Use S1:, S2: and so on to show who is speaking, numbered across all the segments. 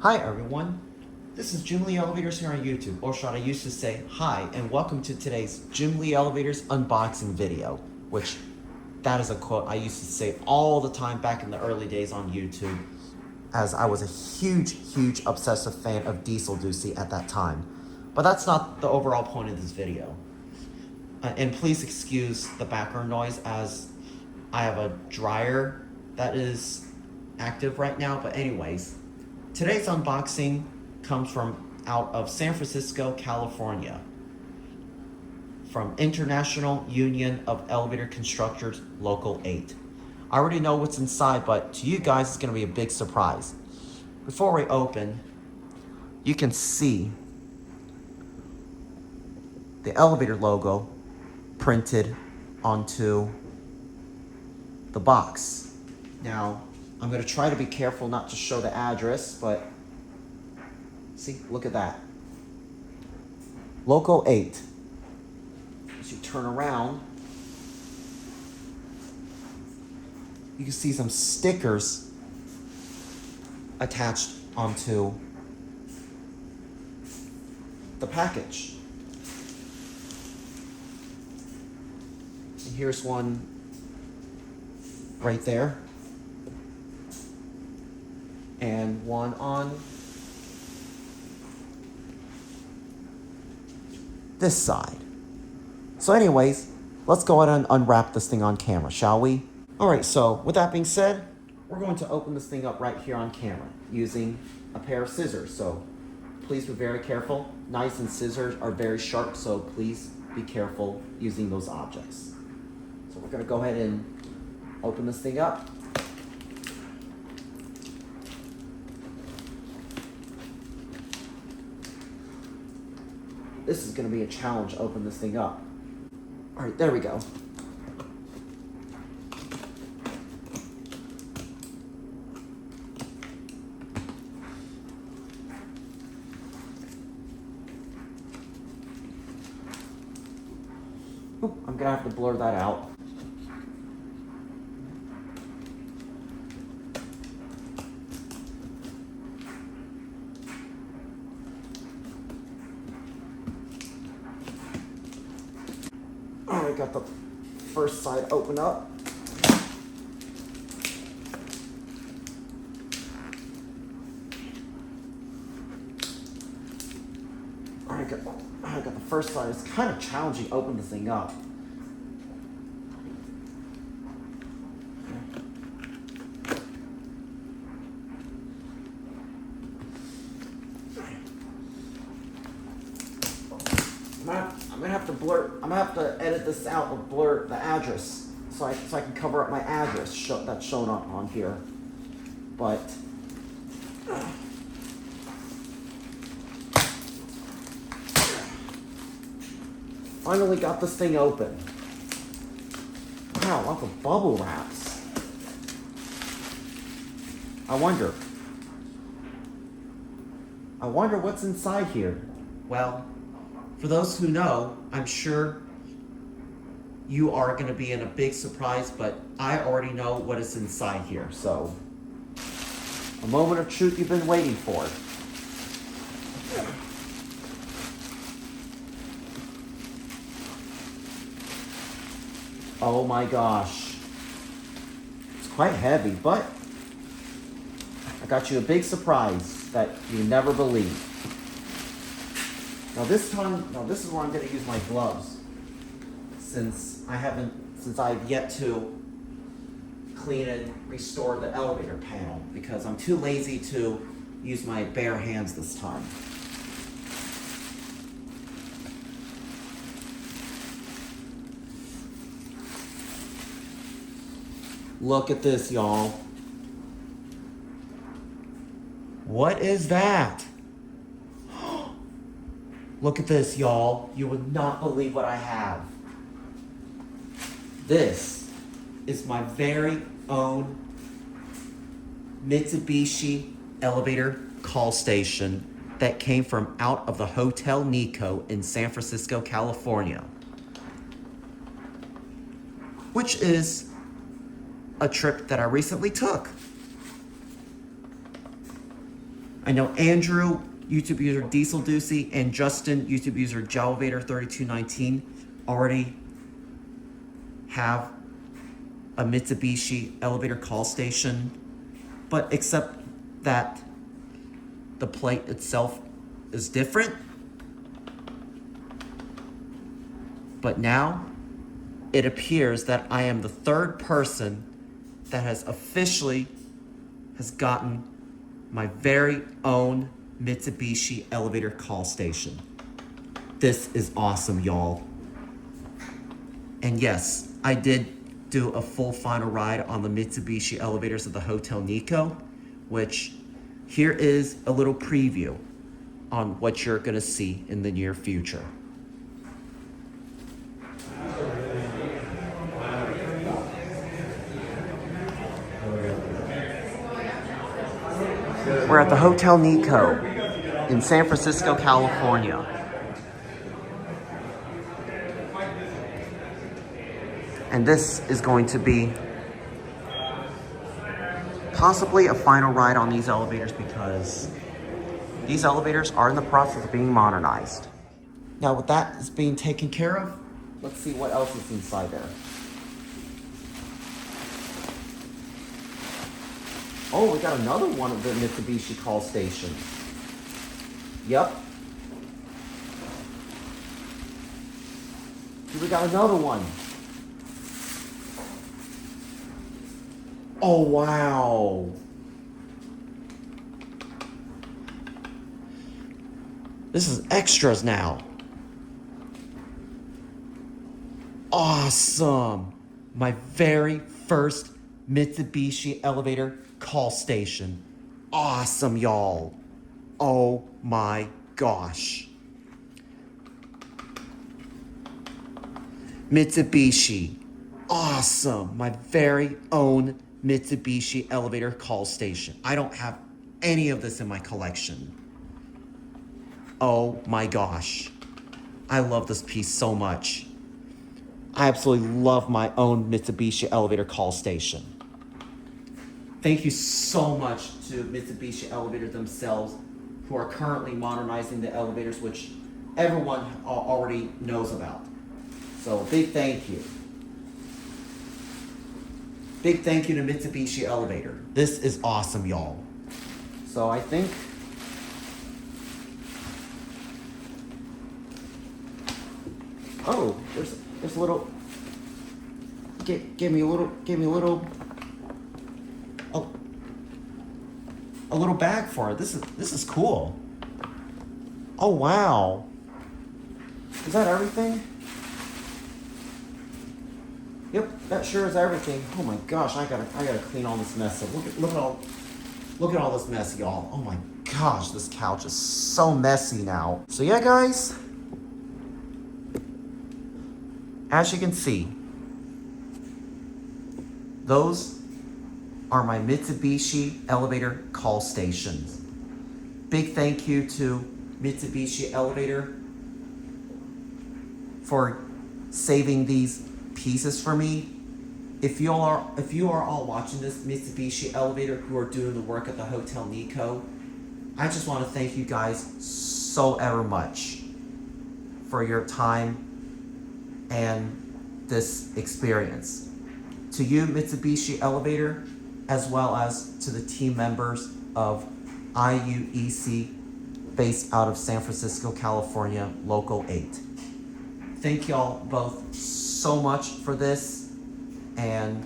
S1: Hi everyone, this is JimLiElevators here on YouTube, or should I used to say hi and welcome to today's JimLiElevators unboxing video, which that is a quote I used to say all the time back in the early days on YouTube, as I was a huge obsessive fan of Diesel Ducey at that time. But that's not the overall point of this video. And please excuse the background noise as I have a dryer that is active right now, but anyways. Today's unboxing comes from out of San Francisco, California, from International Union of Elevator Constructors Local 8. I already know what's inside, but to you guys, it's going to be a big surprise. Before we open, you can see the elevator logo printed onto the box. Now, I'm going to try to be careful not to show the address, but see, look at that. Local 8. As you turn around, you can see some stickers attached onto the package. And here's one right there. And one on this side. So anyways, let's go ahead and unwrap this thing on camera, shall we? Alright, so with that being said, we're going to open this thing up right here on camera using a pair of scissors. So please be very careful. Knives and scissors are very sharp, so please be careful using those objects. So we're going to go ahead and open this thing up. This is going to be a challenge to open this thing up. All right, there we go. Oop, I'm going to have to blur that out. Alright, got the first side open up. Alright, I got the first side. It's kind of challenging to open this thing up. I'm gonna have to edit this out and blur the address so I can cover up my address that's shown up on here. But finally got this thing open. Wow, lots of bubble wraps. I wonder what's inside here. Well, for those who know, I'm sure you are going to be in a big surprise, but I already know what is inside here. So, a moment of truth you've been waiting for. Oh my gosh. It's quite heavy, but I got you a big surprise that you never believed. Now this is where I'm going to use my gloves, since I've yet to clean and restore the elevator panel, because I'm too lazy to use my bare hands this time. Look at this, y'all. What is that? Look at this, y'all. You would not believe what I have. This is my very own Mitsubishi elevator call station that came from out of the Hotel Nico in San Francisco, California, which is a trip that I recently took. I know Andrew, YouTube user Diesel Doocy, and Justin, YouTube user JimLiElevator 3219, already have a Mitsubishi elevator call station, but except that the plate itself is different. But now it appears that I am the third person that has officially gotten my very own Mitsubishi elevator call station. This is awesome, y'all. And yes, I did do a full final ride on the Mitsubishi elevators of the Hotel Nico, which here is a little preview on what you're gonna see in the near future. We're at the Hotel Nico in San Francisco, California. And this is going to be possibly a final ride on these elevators because these elevators are in the process of being modernized. Now with that is being taken care of, let's see what else is inside there. Oh, we got another one of the Mitsubishi call stations. Yep. We got another one. Oh, wow. This is extras now. Awesome. My very first Mitsubishi elevator call station. Awesome, y'all. Oh my gosh. Mitsubishi. Awesome. My very own Mitsubishi elevator call station. I don't have any of this in my collection. Oh my gosh. I love this piece so much. I absolutely love my own Mitsubishi elevator call station. Thank you so much to Mitsubishi Elevators themselves, who are currently modernizing the elevators, which everyone already knows about. So big thank you. Big thank you to Mitsubishi Elevator. This is awesome, y'all. So I think there's a little give me a little a little bag for it. This is cool. Oh wow. Is that everything? Yep, that sure is everything. Oh my gosh, I gotta clean all this mess up. Look at all this mess, y'all. Oh my gosh, this couch is so messy now. So yeah, guys, as you can see, those are my Mitsubishi elevator call stations. Big thank you to Mitsubishi Elevator for saving these pieces for me. If you are all watching this, Mitsubishi Elevator, who are doing the work at the Hotel Nico, I just want to thank you guys so ever much for your time and this experience. To you, Mitsubishi Elevator, as well as to the team members of IUEC based out of San Francisco, California, Local 8. Thank y'all both so much for this. And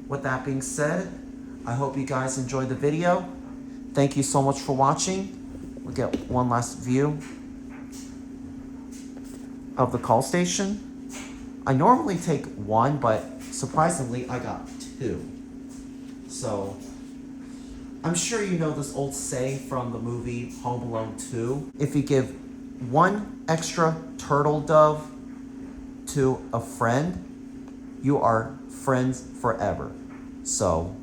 S1: with that being said, I hope you guys enjoyed the video. Thank you so much for watching. We'll get one last view of the call station. I normally take one, but surprisingly, I got two. So, I'm sure you know this old saying from the movie Home Alone 2. If you give one extra turtle dove to a friend, you are friends forever. So,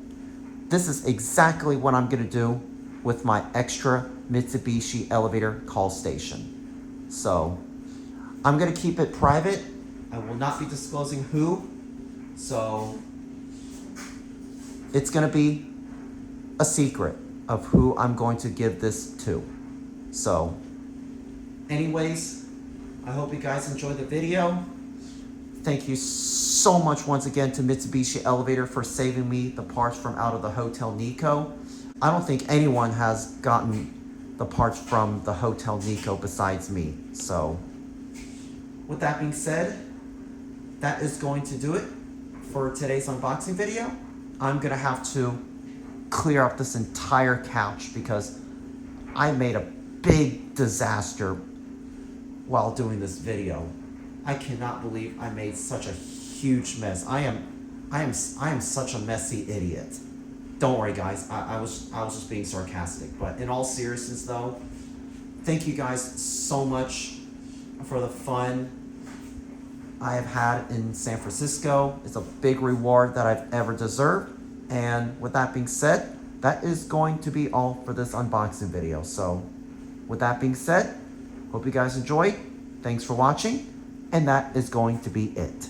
S1: this is exactly what I'm gonna do with my extra Mitsubishi elevator call station. So, I'm gonna keep it private. I will not be disclosing who. So, it's gonna be a secret. of who I'm going to give this to. So, anyways, I hope you guys enjoyed the video. Thank you so much once again to Mitsubishi Elevator for saving me the parts from out of the Hotel Nico. I don't think anyone has gotten the parts from the Hotel Nico besides me. So, with that being said, that is going to do it for today's unboxing video. I'm gonna have to clear up this entire couch because I made a big disaster while doing this video. I cannot believe I made such a huge mess. I am such a messy idiot. Don't worry, guys. I was just being sarcastic. But in all seriousness, though, thank you guys so much for the fun I have had in San Francisco. It's a big reward that I've ever deserved. And with that being said, that is going to be all for this unboxing video. So with that being said, hope you guys enjoyed. Thanks for watching. And that is going to be it.